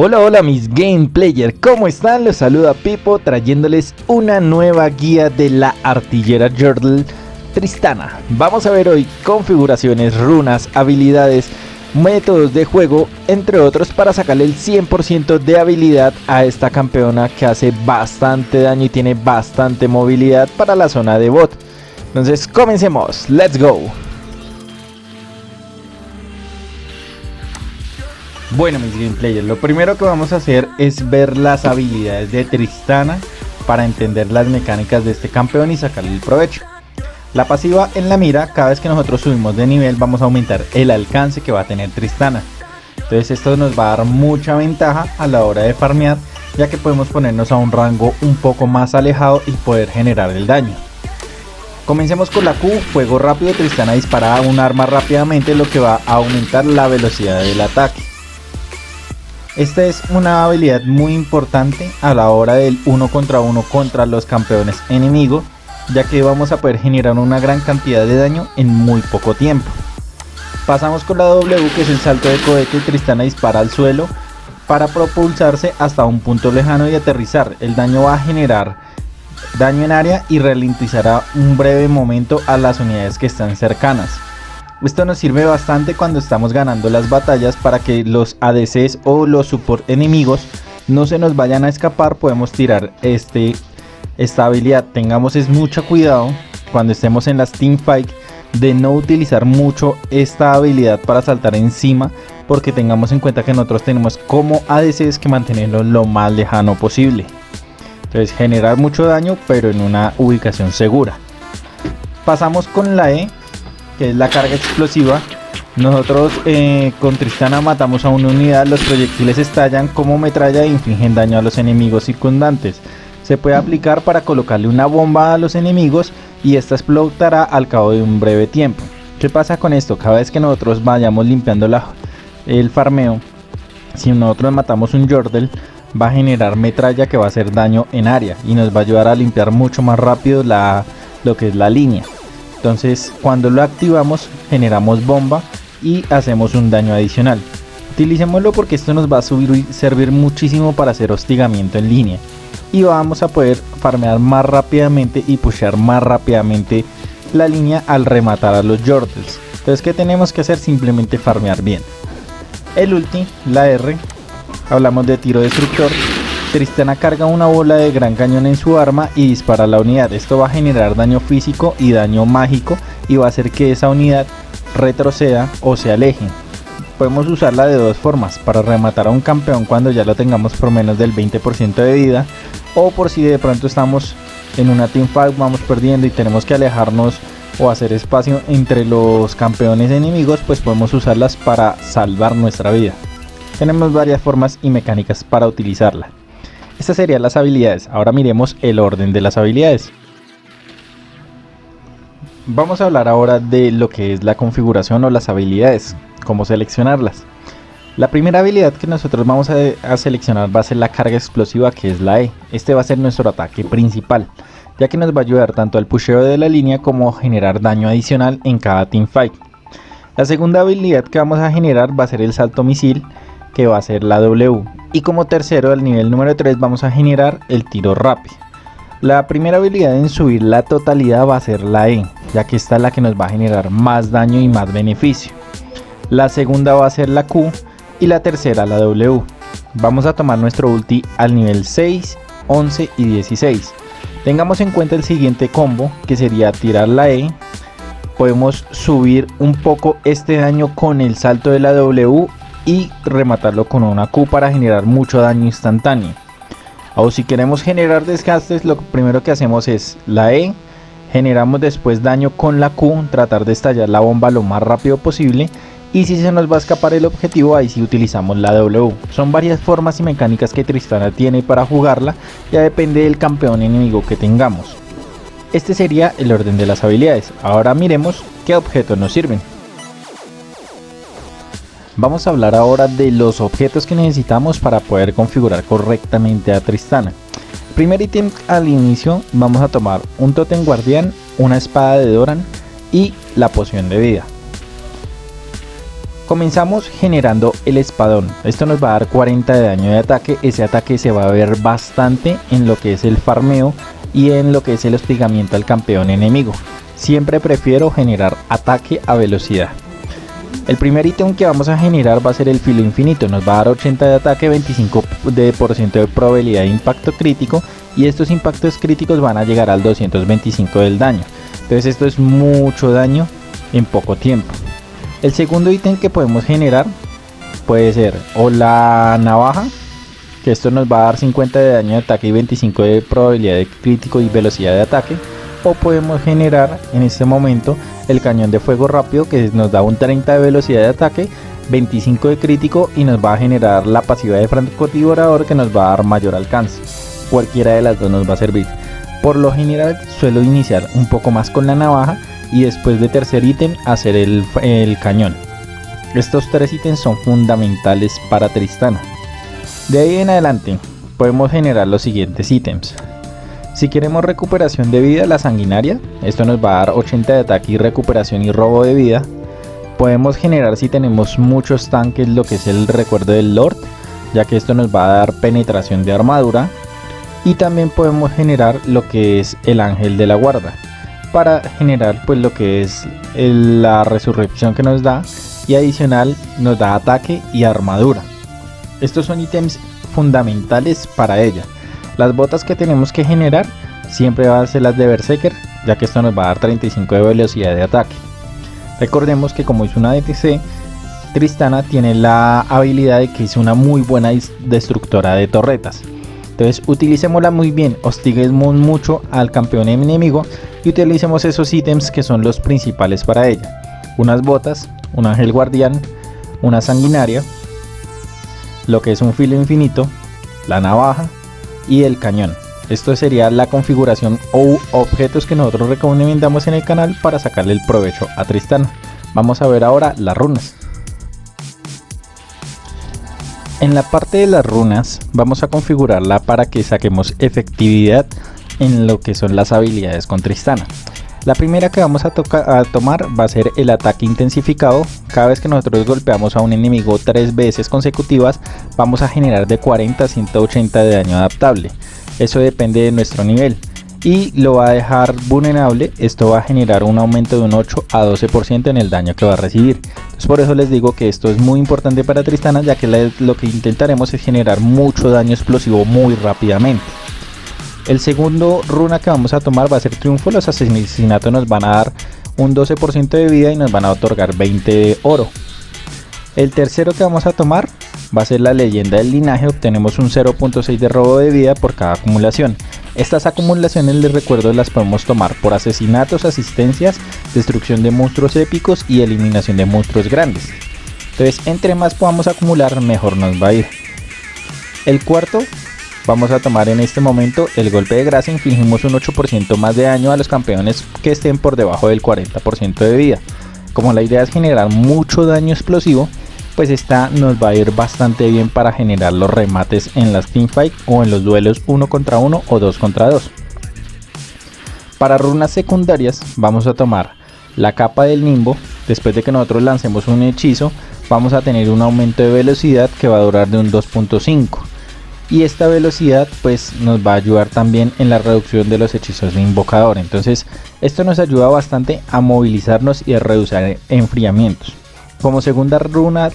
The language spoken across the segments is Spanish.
Hola, hola mis game player, ¿cómo están? Les saluda Pipo trayéndoles una nueva guía de la artillera Yordle Tristana. Vamos a ver hoy configuraciones, runas, habilidades, métodos de juego, entre otros, para sacarle el 100% de habilidad a esta campeona que hace bastante daño y tiene bastante movilidad para la zona de bot. Entonces comencemos, let's go. Bueno mis gameplayers, lo primero que vamos a hacer es ver las habilidades de Tristana para entender las mecánicas de este campeón y sacarle el provecho. La pasiva en la mira, cada vez que nosotros subimos de nivel vamos a aumentar el alcance que va a tener Tristana. Entonces esto nos va a dar mucha ventaja a la hora de farmear, ya que podemos ponernos a un rango un poco más alejado y poder generar el daño. Comencemos con la Q, fuego rápido. Tristana dispara un arma rápidamente, lo que va a aumentar la velocidad del ataque. Esta es una habilidad muy importante a la hora del 1 contra 1 contra los campeones enemigos, ya que vamos a poder generar una gran cantidad de daño en muy poco tiempo. Pasamos con la W, que es el salto de cohete. Tristana dispara al suelo para propulsarse hasta un punto lejano y aterrizar. El daño va a generar daño en área y ralentizará un breve momento a las unidades que están cercanas. Esto nos sirve bastante cuando estamos ganando las batallas, para que los ADCs o los support enemigos no se nos vayan a escapar. Podemos tirar esta habilidad. Tengamos mucho cuidado cuando estemos en las teamfight de no utilizar mucho esta habilidad para saltar encima, porque tengamos en cuenta que nosotros tenemos como ADCs que mantenerlo lo más lejano posible. Entonces generar mucho daño pero en una ubicación segura. Pasamos con la E, que es la carga explosiva. Nosotros con Tristana matamos a una unidad, los proyectiles estallan como metralla e infligen daño a los enemigos circundantes. Se puede aplicar para colocarle una bomba a los enemigos y esta explotará al cabo de un breve tiempo. ¿Qué pasa con esto? Cada vez que nosotros vayamos limpiando el farmeo, si nosotros matamos un Yordle, va a generar metralla que va a hacer daño en área y nos va a ayudar a limpiar mucho más rápido lo que es la línea. Entonces cuando lo activamos generamos bomba y hacemos un daño adicional. Utilicémoslo porque esto nos va a servir muchísimo para hacer hostigamiento en línea, y vamos a poder farmear más rápidamente y pushear más rápidamente la línea al rematar a los Yordles. Entonces, ¿qué tenemos que hacer? Simplemente farmear bien. El ulti, la R, hablamos de tiro destructor. Tristana carga una bola de gran cañón en su arma y dispara a la unidad. Esto va a generar daño físico y daño mágico y va a hacer que esa unidad retroceda o se aleje. Podemos usarla de dos formas: para rematar a un campeón cuando ya lo tengamos por menos del 20% de vida, o por si de pronto estamos en una teamfight, vamos perdiendo y tenemos que alejarnos o hacer espacio entre los campeones enemigos, pues podemos usarlas para salvar nuestra vida. Tenemos varias formas y mecánicas para utilizarla. Estas serían las habilidades. Ahora miremos el orden de las habilidades. Vamos a hablar ahora de lo que es la configuración o las habilidades, cómo seleccionarlas. La primera habilidad que nosotros vamos a seleccionar va a ser la carga explosiva, que es la E. Este va a ser nuestro ataque principal, ya que nos va a ayudar tanto al pusheo de la línea como a generar daño adicional en cada teamfight. La segunda habilidad que vamos a generar va a ser el salto misil, que va a ser la W. Y como tercero, al nivel número 3, vamos a generar el tiro rápido. La primera habilidad en subir la totalidad va a ser la E, ya que esta es la que nos va a generar más daño y más beneficio. La segunda va a ser la Q y la tercera la W. Vamos a tomar nuestro ulti al nivel 6, 11 y 16. Tengamos en cuenta el siguiente combo, que sería tirar la E. Podemos subir un poco este daño con el salto de la W y rematarlo con una Q para generar mucho daño instantáneo. O si queremos generar desgastes, lo primero que hacemos es la E, generamos después daño con la Q, tratar de estallar la bomba lo más rápido posible, y si se nos va a escapar el objetivo, ahí sí utilizamos la W. Son varias formas y mecánicas que Tristana tiene para jugarla, ya depende del campeón enemigo que tengamos. Este sería el orden de las habilidades. Ahora miremos qué objetos nos sirven. Vamos a hablar ahora de los objetos que necesitamos para poder configurar correctamente a Tristana. Primer ítem al inicio, vamos a tomar un tótem guardián, una espada de Doran y la poción de vida. Comenzamos generando el espadón. Esto nos va a dar 40 de daño de ataque. Ese ataque se va a ver bastante en lo que es el farmeo y en lo que es el hostigamiento al campeón enemigo. Siempre prefiero generar ataque a velocidad. El primer ítem que vamos a generar va a ser el filo infinito. Nos va a dar 80 de ataque, 25% de probabilidad de impacto crítico. Y estos impactos críticos van a llegar al 225 del daño. Entonces esto es mucho daño en poco tiempo. El segundo ítem que podemos generar puede ser o la navaja, que esto nos va a dar 50 de daño de ataque y 25 de probabilidad de crítico y velocidad de ataque. O podemos generar en este momento el cañón de fuego rápido, que nos da un 30 de velocidad de ataque, 25 de crítico y nos va a generar la pasiva de francotirador, que nos va a dar mayor alcance. Cualquiera de las dos nos va a servir. Por lo general suelo iniciar un poco más con la navaja y después de tercer ítem hacer el cañón. Estos tres ítems son fundamentales para Tristana. De ahí en adelante podemos generar los siguientes ítems. Si queremos recuperación de vida, la sanguinaria, esto nos va a dar 80 de ataque y recuperación y robo de vida. Podemos generar, si tenemos muchos tanques, lo que es el recuerdo del Lord, ya que esto nos va a dar penetración de armadura. Y también podemos generar lo que es el ángel de la guarda, para generar pues lo que es la resurrección que nos da, y adicional nos da ataque y armadura. Estos son ítems fundamentales para ella. Las botas que tenemos que generar siempre van a ser las de Berserker, ya que esto nos va a dar 35 de velocidad de ataque. Recordemos que como es una DTC, Tristana tiene la habilidad de que es una muy buena destructora de torretas. Entonces utilicémosla muy bien, hostiguemos mucho al campeón enemigo y utilicemos esos ítems que son los principales para ella. Unas botas, un ángel guardián, una sanguinaria, lo que es un filo infinito, la navaja y el cañón. Esto sería la configuración o objetos que nosotros recomendamos en el canal para sacarle el provecho a Tristana. Vamos a ver ahora las runas. En la parte de las runas vamos a configurarla para que saquemos efectividad en lo que son las habilidades con Tristana. La primera que vamos a tomar va a ser el ataque intensificado. Cada vez que nosotros golpeamos a un enemigo 3 veces consecutivas, vamos a generar de 40 a 180 de daño adaptable. Eso depende de nuestro nivel y lo va a dejar vulnerable. Esto va a generar un aumento de un 8 a 12% en el daño que va a recibir. Entonces por eso les digo que esto es muy importante para Tristana, ya que lo que intentaremos es generar mucho daño explosivo muy rápidamente. El segundo runa que vamos a tomar va a ser triunfo. Los asesinatos nos van a dar un 12% de vida y nos van a otorgar 20 de oro. El tercero que vamos a tomar va a ser la leyenda del linaje. Obtenemos un 0.6 de robo de vida por cada acumulación. Estas acumulaciones, les recuerdo, las podemos tomar por asesinatos, asistencias, destrucción de monstruos épicos y eliminación de monstruos grandes. Entonces entre más podamos acumular, mejor nos va a ir. El cuarto, vamos a tomar en este momento el golpe de gracia. Infligimos un 8% más de daño a los campeones que estén por debajo del 40% de vida. Como la idea es generar mucho daño explosivo, pues esta nos va a ir bastante bien para generar los remates en las teamfight o en los duelos 1 contra 1 o 2 contra 2. Para runas secundarias vamos a tomar la capa del nimbo. Después de que nosotros lancemos un hechizo, vamos a tener un aumento de velocidad que va a durar de un 2.5. Y esta velocidad pues nos va a ayudar también en la reducción de los hechizos de invocador. Entonces esto nos ayuda bastante a movilizarnos y a reducir enfriamientos. Como segunda runa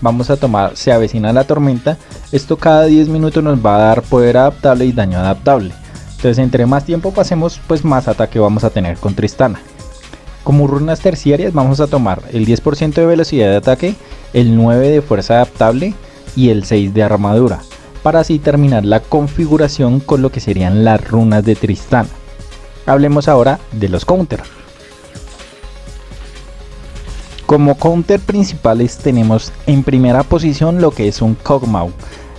vamos a tomar Se avecina la tormenta. Esto cada 10 minutos nos va a dar poder adaptable y daño adaptable. Entonces entre más tiempo pasemos, pues más ataque vamos a tener con Tristana. Como runas terciarias vamos a tomar el 10% de velocidad de ataque, el 9 de fuerza adaptable y el 6 de armadura, para así terminar la configuración con lo que serían las runas de Tristana. Hablemos ahora de los counter. Como counter principales tenemos en primera posición lo que es un Kog'Maw.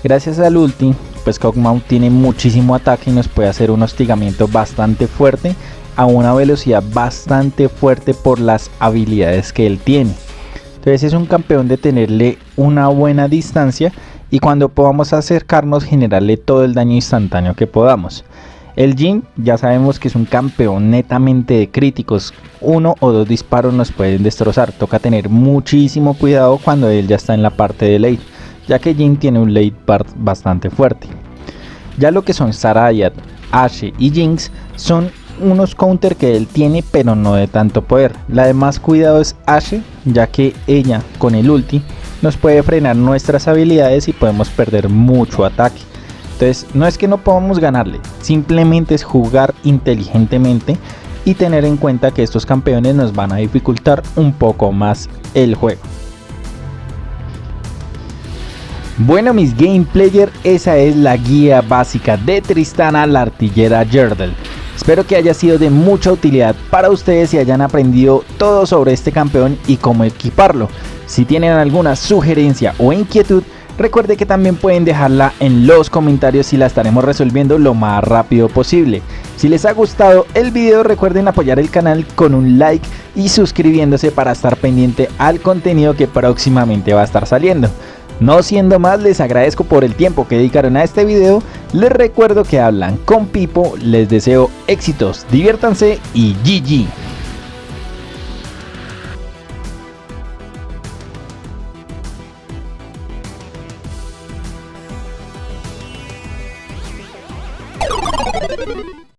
Gracias al ulti, pues Kog'Maw tiene muchísimo ataque y nos puede hacer un hostigamiento bastante fuerte a una velocidad bastante fuerte por las habilidades que él tiene. Entonces es un campeón de tenerle una buena distancia y cuando podamos acercarnos generarle todo el daño instantáneo que podamos. El Jhin ya sabemos que es un campeón netamente de críticos, 1 o 2 disparos nos pueden destrozar, toca tener muchísimo cuidado cuando él ya está en la parte de late, ya que Jhin tiene un late part bastante fuerte. Ya lo que son Xayah, Ashe y Jinx son unos counter que él tiene, pero no de tanto poder. La de más cuidado es Ashe, ya que ella con el ulti nos puede frenar nuestras habilidades y podemos perder mucho ataque. Entonces no es que no podamos ganarle, simplemente es jugar inteligentemente y tener en cuenta que estos campeones nos van a dificultar un poco más el juego. Bueno, mis game player, esa es la guía básica de Tristana, la artillera Yordle. Espero que haya sido de mucha utilidad para ustedes y hayan aprendido todo sobre este campeón y cómo equiparlo. Si tienen alguna sugerencia o inquietud, recuerde que también pueden dejarla en los comentarios y la estaremos resolviendo lo más rápido posible. Si les ha gustado el video, recuerden apoyar el canal con un like y suscribiéndose para estar pendiente al contenido que próximamente va a estar saliendo. No siendo más, les agradezco por el tiempo que dedicaron a este video. Les recuerdo que hablan con Pipo, les deseo éxitos, diviértanse y GG.